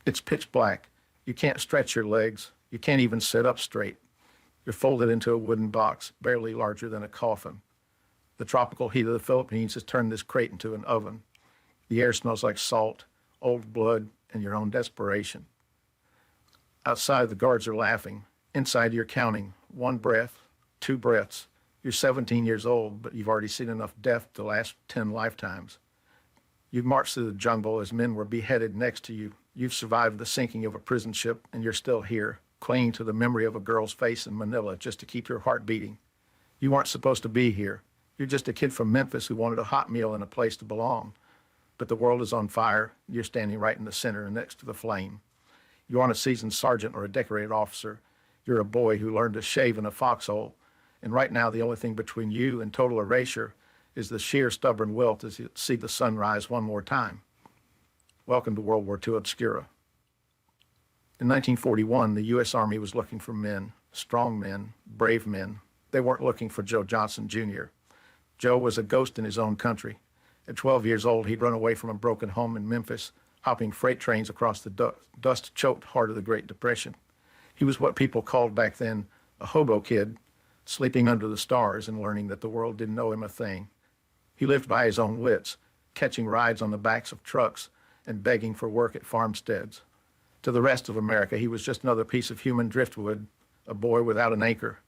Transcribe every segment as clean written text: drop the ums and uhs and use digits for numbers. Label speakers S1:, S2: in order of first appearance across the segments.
S1: It's pitch black. You can't stretch your legs. You can't even sit up straight. You're folded into a wooden box, barely larger than a coffin. The tropical heat of the Philippines has turned this crate into an oven. The air smells like salt, old blood, and your own desperation. Outside, the guards are laughing. Inside, you're counting. 1 breath, 2 breaths. You're 17 years old, but you've already seen enough death to last 10 lifetimes. You've marched through the jungle as men were beheaded next to you. You've survived the sinking of a prison ship, and you're still here, clinging to the memory of a girl's face in Manila just to keep your heart beating. You weren't supposed to be here. You're just a kid from Memphis who wanted a hot meal and a place to belong. But the world is on fire. You're standing right in the center next to the flame. You aren't a seasoned sergeant or a decorated officer. You're a boy who learned to shave in a foxhole. And right now, the only thing between you and total erasure is the sheer stubborn will to see the sun rise one more time. Welcome to World War II Obscura. In 1941, the U.S. Army was looking for men, strong men, brave men. They weren't looking for Joe Johnson, Jr. Joe was a ghost in his own country. At 12 years old, he'd run away from a broken home in Memphis, hopping freight trains across the dust-choked heart of the Great Depression. He was what people called back then a hobo kid, sleeping under the stars and learning that the world didn't know him a thing. He lived by his own wits, catching rides on the backs of trucks and begging for work at farmsteads. To the rest of America, he was just another piece of human driftwood, a boy without an anchor.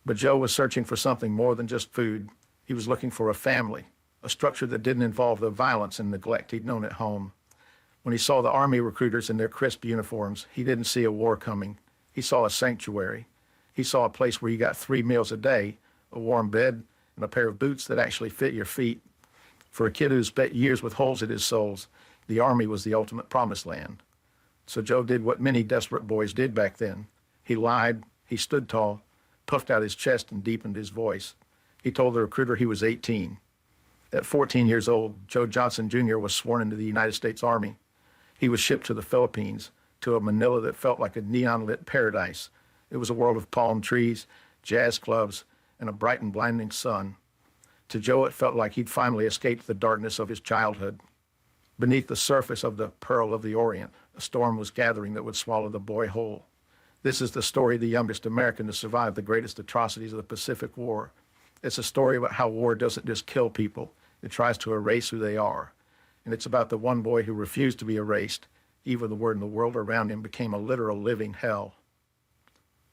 S1: But Joe was searching for something more than just food. He was looking for a family, a structure that didn't involve the violence and neglect he'd known at home. When he saw the Army recruiters in their crisp uniforms, he didn't see a war coming. He saw a sanctuary. He saw a place where you got 3 meals a day, a warm bed, and a pair of boots that actually fit your feet. For a kid who spent years with holes in his soles, the Army was the ultimate promised land. So Joe did what many desperate boys did back then. He lied, he stood tall, puffed out his chest and deepened his voice. He told the recruiter he was 18. At 14 years old, Joe Johnson Jr. was sworn into the United States Army. He was shipped to the Philippines, to a Manila that felt like a neon-lit paradise. It was a world of palm trees, jazz clubs, and a bright and blinding sun. To Joe, it felt like he'd finally escaped the darkness of his childhood. Beneath the surface of the Pearl of the Orient, a storm was gathering that would swallow the boy whole. This is the story of the youngest American to survive the greatest atrocities of the Pacific War. It's a story about how war doesn't just kill people, it tries to erase who they are. And it's about the one boy who refused to be erased, even when the world around him became a literal living hell.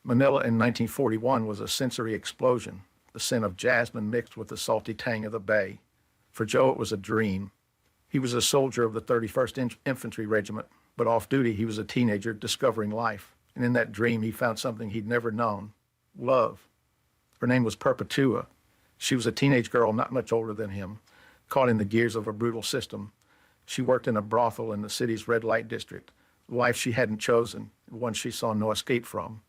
S1: Manila in 1941 was a sensory explosion, the scent of jasmine mixed with the salty tang of the bay. For Joe, it was a dream. He was a soldier of the 31st Infantry Regiment, but off duty, he was a teenager discovering life. And in that dream, he found something he'd never known, love. Her name was Perpetua. She was a teenage girl not much older than him, caught in the gears of a brutal system. She worked in a brothel in the city's red light district, a life she hadn't chosen, and one she saw no escape from.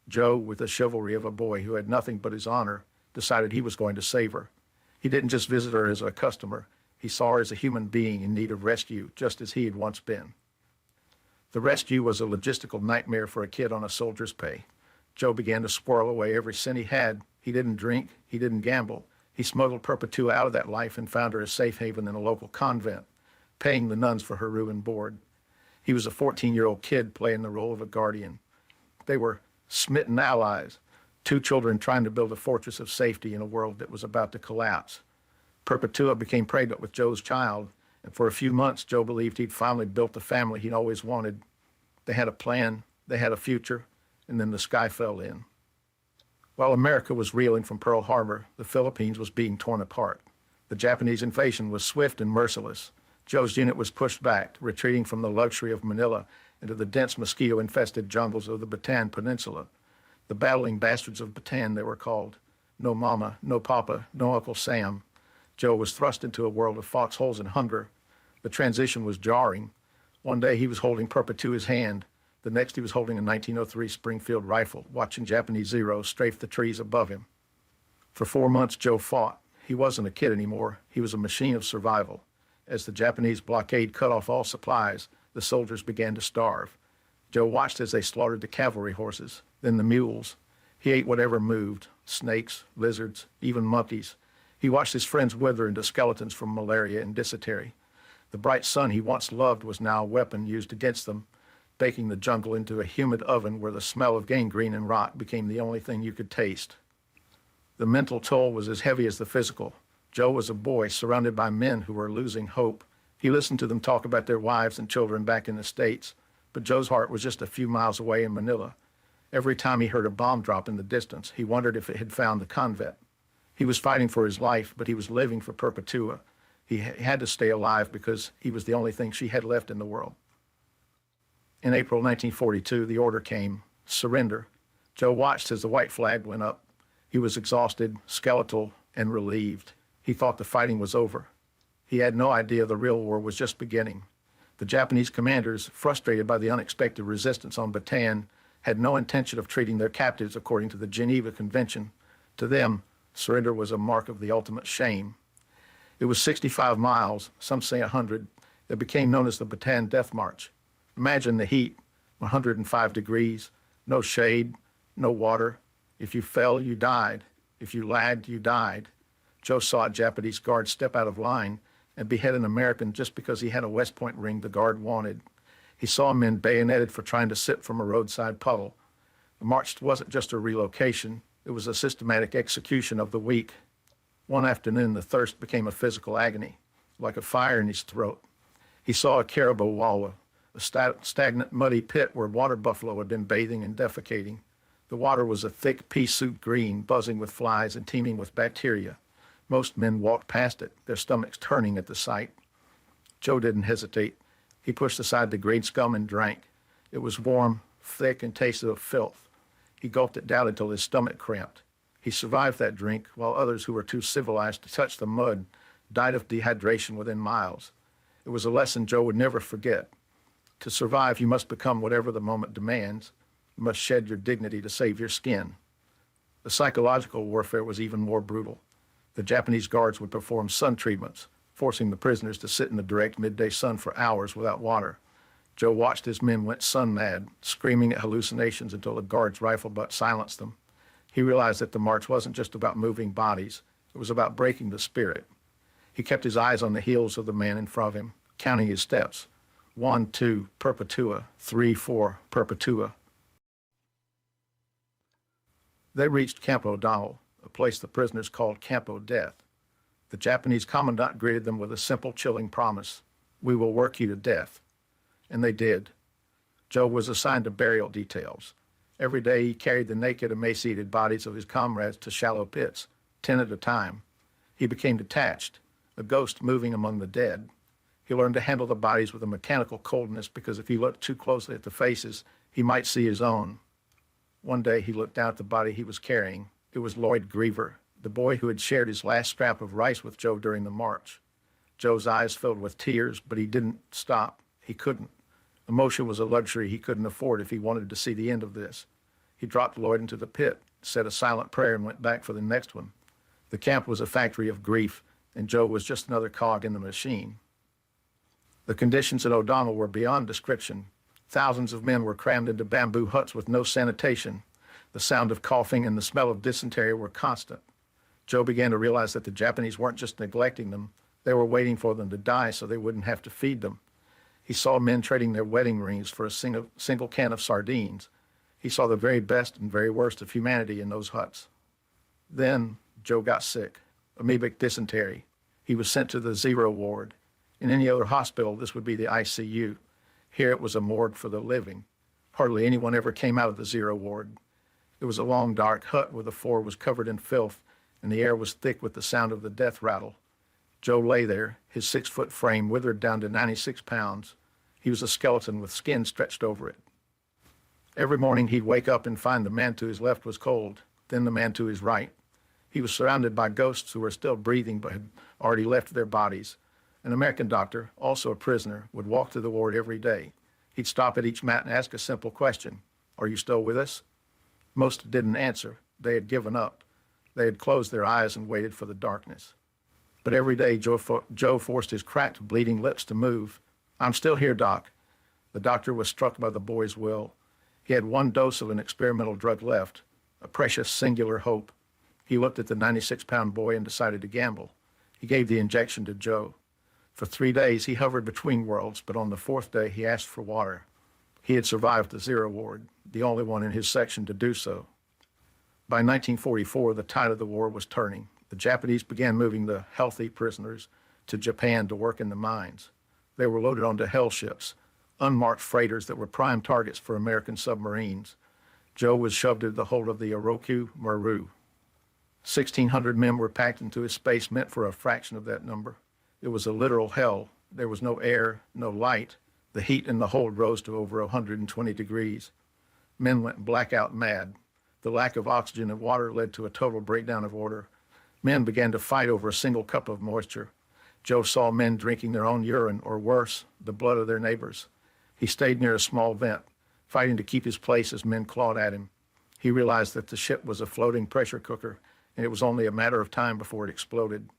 S1: Joe, with the chivalry of a boy who had nothing but his honor, decided he was going to save her. He didn't just visit her as a customer. He saw her as a human being in need of rescue, just as he had once been. The rescue was a logistical nightmare for a kid on a soldier's pay. Joe began to squirrel away every cent he had. He didn't drink. He didn't gamble. He smuggled Perpetua out of that life and found her a safe haven in a local convent, paying the nuns for her room and board. He was a 14-year-old kid playing the role of a guardian. They were smitten allies, 2 children trying to build a fortress of safety in a world that was about to collapse. Perpetua became pregnant with Joe's child, and for a few months, Joe believed he'd finally built the family he'd always wanted. They had a plan, they had a future, and then the sky fell in. While America was reeling from Pearl Harbor, the Philippines was being torn apart. The Japanese invasion was swift and merciless. Joe's unit was pushed back, retreating from the luxury of Manila into the dense mosquito-infested jungles of the Bataan Peninsula. The battling bastards of Bataan, they were called. No mama, no papa, no Uncle Sam. Joe was thrust into a world of foxholes and hunger. The transition was jarring. One day he was holding Perpetua's hand. The next he was holding a 1903 Springfield rifle, watching Japanese Zeros strafe the trees above him. For 4 months, Joe fought. He wasn't a kid anymore. He was a machine of survival. As the Japanese blockade cut off all supplies, the soldiers began to starve. Joe watched as they slaughtered the cavalry horses, then the mules. He ate whatever moved, snakes, lizards, even monkeys. He watched his friends wither into skeletons from malaria and dysentery. The bright sun he once loved was now a weapon used against them, baking the jungle into a humid oven where the smell of gangrene and rot became the only thing you could taste. The mental toll was as heavy as the physical. Joe was a boy surrounded by men who were losing hope. He listened to them talk about their wives and children back in the States, but Joe's heart was just a few miles away in Manila. Every time he heard a bomb drop in the distance, he wondered if it had found the convent. He was fighting for his life, but he was living for Perpetua. He had to stay alive because he was the only thing she had left in the world. In April 1942, the order came, surrender. Joe watched as the white flag went up. He was exhausted, skeletal, and relieved. He thought the fighting was over. He had no idea the real war was just beginning. The Japanese commanders, frustrated by the unexpected resistance on Bataan, had no intention of treating their captives according to the Geneva Convention. To them, surrender was a mark of the ultimate shame. It was 65 miles, some say 100, that became known as the Bataan Death March. Imagine the heat, 105 degrees, no shade, no water. If you fell, you died. If you lagged, you died. Joe saw a Japanese guard step out of line and behead an American just because he had a West Point ring the guard wanted. He saw men bayoneted for trying to sip from a roadside puddle. The march wasn't just a relocation. It was a systematic execution of the weak. One afternoon, the thirst became a physical agony, like a fire in his throat. He saw a caribou wallow, a stagnant, muddy pit where water buffalo had been bathing and defecating. The water was a thick pea soup green, buzzing with flies and teeming with bacteria. Most men walked past it, their stomachs turning at the sight. Joe didn't hesitate. He pushed aside the green scum and drank. It was warm, thick, and tasted of filth. He gulped it down until his stomach cramped. He survived that drink, while others who were too civilized to touch the mud died of dehydration within miles. It was a lesson Joe would never forget. To survive, you must become whatever the moment demands. You must shed your dignity to save your skin. The psychological warfare was even more brutal. The Japanese guards would perform sun treatments, forcing the prisoners to sit in the direct midday sun for hours without water. Joe watched as men went sun mad, screaming at hallucinations until the guards' rifle butt silenced them. He realized that the march wasn't just about moving bodies. It was about breaking the spirit. He kept his eyes on the heels of the man in front of him, counting his steps. 1, 2, Perpetua. 3, 4, Perpetua. They reached Camp O'Donnell, a place the prisoners called Camp O'Death. The Japanese commandant greeted them with a simple, chilling promise: "We will work you to death." And they did. Joe was assigned to burial details. Every day he carried the naked, emaciated bodies of his comrades to shallow pits, 10 at a time. He became detached, a ghost moving among the dead. He learned to handle the bodies with a mechanical coldness because if he looked too closely at the faces, he might see his own. One day he looked down at the body he was carrying. It was Lloyd Griever, the boy who had shared his last scrap of rice with Joe during the march. Joe's eyes filled with tears, but he didn't stop. He couldn't. Emotion was a luxury he couldn't afford if he wanted to see the end of this. He dropped Lloyd into the pit, said a silent prayer, and went back for the next one. The camp was a factory of grief, and Joe was just another cog in the machine. The conditions at O'Donnell were beyond description. Thousands of men were crammed into bamboo huts with no sanitation. The sound of coughing and the smell of dysentery were constant. Joe began to realize that the Japanese weren't just neglecting them. They were waiting for them to die so they wouldn't have to feed them. He saw men trading their wedding rings for a single can of sardines. He saw the very best and very worst of humanity in those huts. Then Joe got sick, amoebic dysentery. He was sent to the Zero ward. In any other hospital, this would be the ICU. Here it was a morgue for the living. Hardly anyone ever came out of the Zero ward. It was a long, dark hut where the floor was covered in filth, and the air was thick with the sound of the death rattle. Joe lay there, his 6-foot frame withered down to 96 pounds. He was a skeleton with skin stretched over it. Every morning he'd wake up and find the man to his left was cold, then the man to his right. He was surrounded by ghosts who were still breathing but had already left their bodies. An American doctor, also a prisoner, would walk to the ward every day. He'd stop at each mat and ask a simple question: "Are you still with us?" Most didn't answer. They had given up. They had closed their eyes and waited for the darkness. But every day Joe forced his cracked, bleeding lips to move. "I'm still here, Doc." The doctor was struck by the boy's will. He had one dose of an experimental drug left, a precious, singular hope. He looked at the 96-pound boy and decided to gamble. He gave the injection to Joe. For 3 days, he hovered between worlds, but on the fourth day, he asked for water. He had survived the Zero Ward, the only one in his section to do so. By 1944, the tide of the war was turning. The Japanese began moving the healthy prisoners to Japan to work in the mines. They were loaded onto hell ships, unmarked freighters that were prime targets for American submarines. Joe was shoved into the hold of the Oroku Maru. 1,600 men were packed into a space meant for a fraction of that number. It was a literal hell. There was no air, no light. The heat in the hold rose to over 120 degrees. Men went blackout mad. The lack of oxygen and water led to a total breakdown of order. Men began to fight over a single cup of moisture. Joe saw men drinking their own urine, or worse, the blood of their neighbors. He stayed near a small vent, fighting to keep his place as men clawed at him. He realized that the ship was a floating pressure cooker, and it was only a matter of time before it exploded.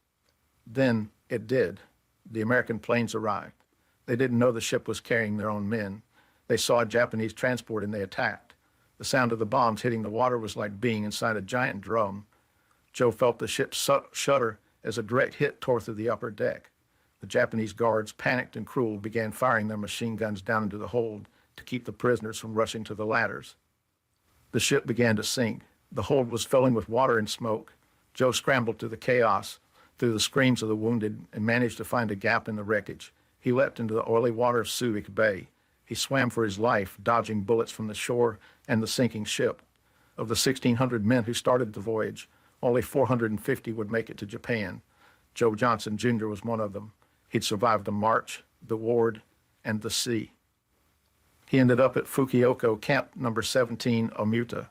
S1: Then it did. The American planes arrived. They didn't know the ship was carrying their own men. They saw a Japanese transport and they attacked. The sound of the bombs hitting the water was like being inside a giant drum. Joe felt the ship shudder as a direct hit tore through the upper deck. The Japanese guards, panicked and cruel, began firing their machine guns down into the hold to keep the prisoners from rushing to the ladders. The ship began to sink. The hold was filling with water and smoke. Joe scrambled through the chaos, through the screams of the wounded, and managed to find a gap in the wreckage. He leapt into the oily water of Subic Bay. He swam for his life, dodging bullets from the shore and the sinking ship. Of the 1,600 men who started the voyage, only 450 would make it to Japan. Joe Johnson Jr. was one of them. He'd survived the march, the ward, and the sea. He ended up at Fukuoka Camp number 17, Omuta.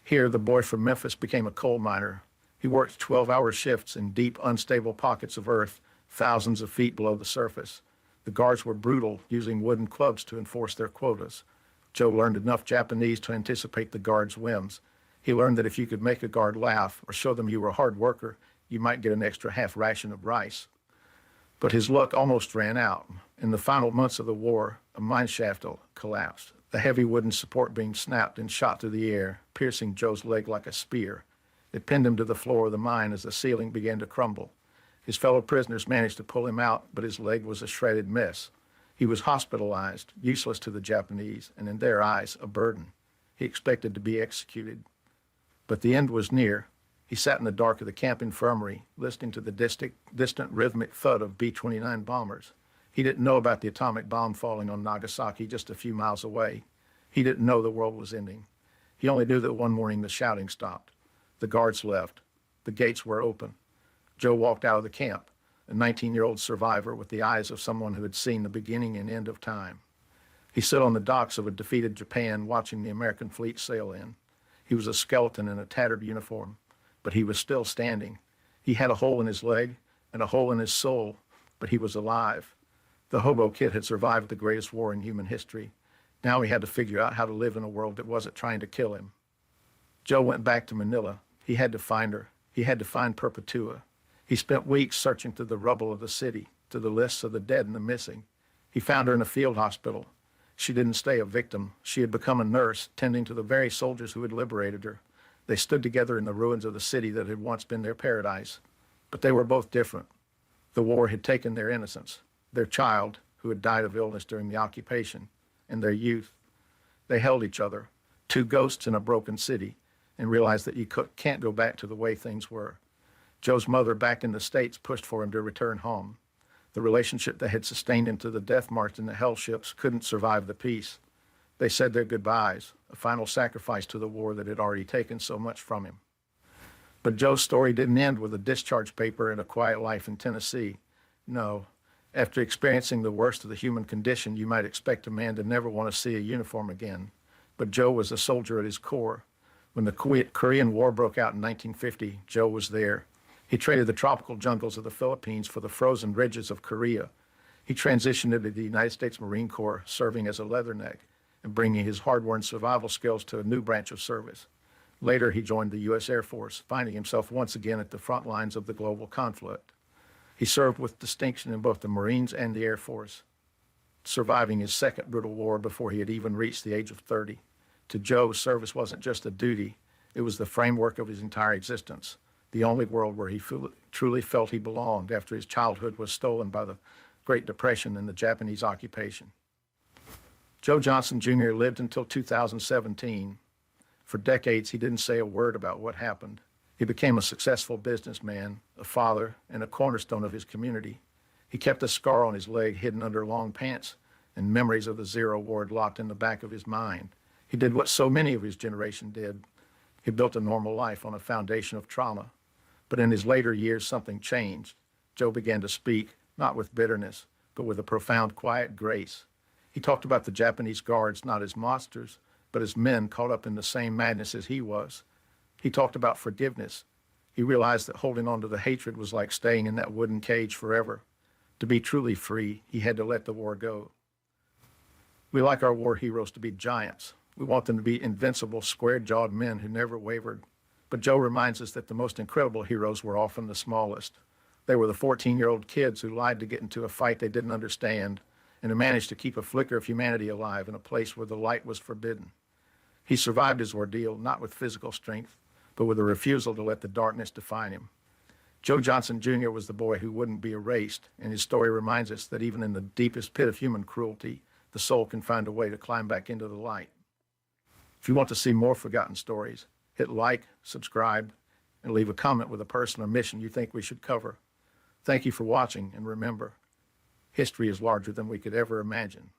S1: Here, the boy from Memphis became a coal miner. He worked 12-hour shifts in deep, unstable pockets of earth, thousands of feet below the surface. The guards were brutal, using wooden clubs to enforce their quotas. Joe learned enough Japanese to anticipate the guards' whims. He learned that if you could make a guard laugh or show them you were a hard worker, you might get an extra half ration of rice. But his luck almost ran out. In the final months of the war, a mine shaft collapsed. The heavy wooden support beam snapped and shot through the air, piercing Joe's leg like a spear. It pinned him to the floor of the mine as the ceiling began to crumble. His fellow prisoners managed to pull him out, but his leg was a shredded mess. He was hospitalized, useless to the Japanese, and in their eyes, a burden. He expected to be executed. But the end was near. He sat in the dark of the camp infirmary, listening to the distant rhythmic thud of B-29 bombers. He didn't know about the atomic bomb falling on Nagasaki just a few miles away. He didn't know the world was ending. He only knew that one morning the shouting stopped. The guards left. The gates were open. Joe walked out of the camp, a 19-year-old survivor with the eyes of someone who had seen the beginning and end of time. He stood on the docks of a defeated Japan watching the American fleet sail in. He was a skeleton in a tattered uniform, but he was still standing. He had a hole in his leg and a hole in his soul, but he was alive. The hobo kid had survived the greatest war in human history. Now he had to figure out how to live in a world that wasn't trying to kill him. Joe went back to Manila. He had to find her. He had to find Perpetua. He spent weeks searching through the rubble of the city, to the lists of the dead and the missing. He found her in a field hospital. She didn't stay a victim. She had become a nurse, tending to the very soldiers who had liberated her. They stood together in the ruins of the city that had once been their paradise. But they were both different. The war had taken their innocence, their child, who had died of illness during the occupation, and their youth. They held each other, two ghosts in a broken city, and realized that you can't go back to the way things were. Joe's mother, back in the States, pushed for him to return home. The relationship that had sustained him to the death march and the hell ships couldn't survive the peace. They said their goodbyes, a final sacrifice to the war that had already taken so much from him. But Joe's story didn't end with a discharge paper and a quiet life in Tennessee. No, after experiencing the worst of the human condition, you might expect a man to never want to see a uniform again. But Joe was a soldier at his core. When the Korean War broke out in 1950, Joe was there. He traded the tropical jungles of the Philippines for the frozen ridges of Korea. He transitioned into the United States Marine Corps, serving as a leatherneck and bringing his hard-won survival skills to a new branch of service. Later, he joined the U.S. Air Force, finding himself once again at the front lines of the global conflict. He served with distinction in both the Marines and the Air Force, surviving his second brutal war before he had even reached the age of 30. To Joe, service wasn't just a duty, it was the framework of his entire existence, the only world where he truly felt he belonged after his childhood was stolen by the Great Depression, and the Japanese occupation. Joe Johnson Jr. lived until 2017. For decades, he didn't say a word about what happened. He became a successful businessman, a father, and a cornerstone of his community. He kept a scar on his leg hidden under long pants, and memories of the Zero Ward locked in the back of his mind. He did what so many of his generation did. He built a normal life on a foundation of trauma. But in his later years, something changed. Joe began to speak, not with bitterness, but with a profound, quiet grace. He talked about the Japanese guards not as monsters, but as men caught up in the same madness as he was. He talked about forgiveness. He realized that holding on to the hatred was like staying in that wooden cage forever. To be truly free, he had to let the war go. We like our war heroes to be giants. We want them to be invincible, square-jawed men who never wavered. But Joe reminds us that the most incredible heroes were often the smallest. They were the 14-year-old kids who lied to get into a fight they didn't understand and who managed to keep a flicker of humanity alive in a place where the light was forbidden. He survived his ordeal not with physical strength, but with a refusal to let the darkness define him. Joe Johnson Jr. was the boy who wouldn't be erased, and his story reminds us that even in the deepest pit of human cruelty, the soul can find a way to climb back into the light. If you want to see more forgotten stories, hit like, subscribe, and leave a comment with a person or mission you think we should cover. Thank you for watching, and remember, history is larger than we could ever imagine.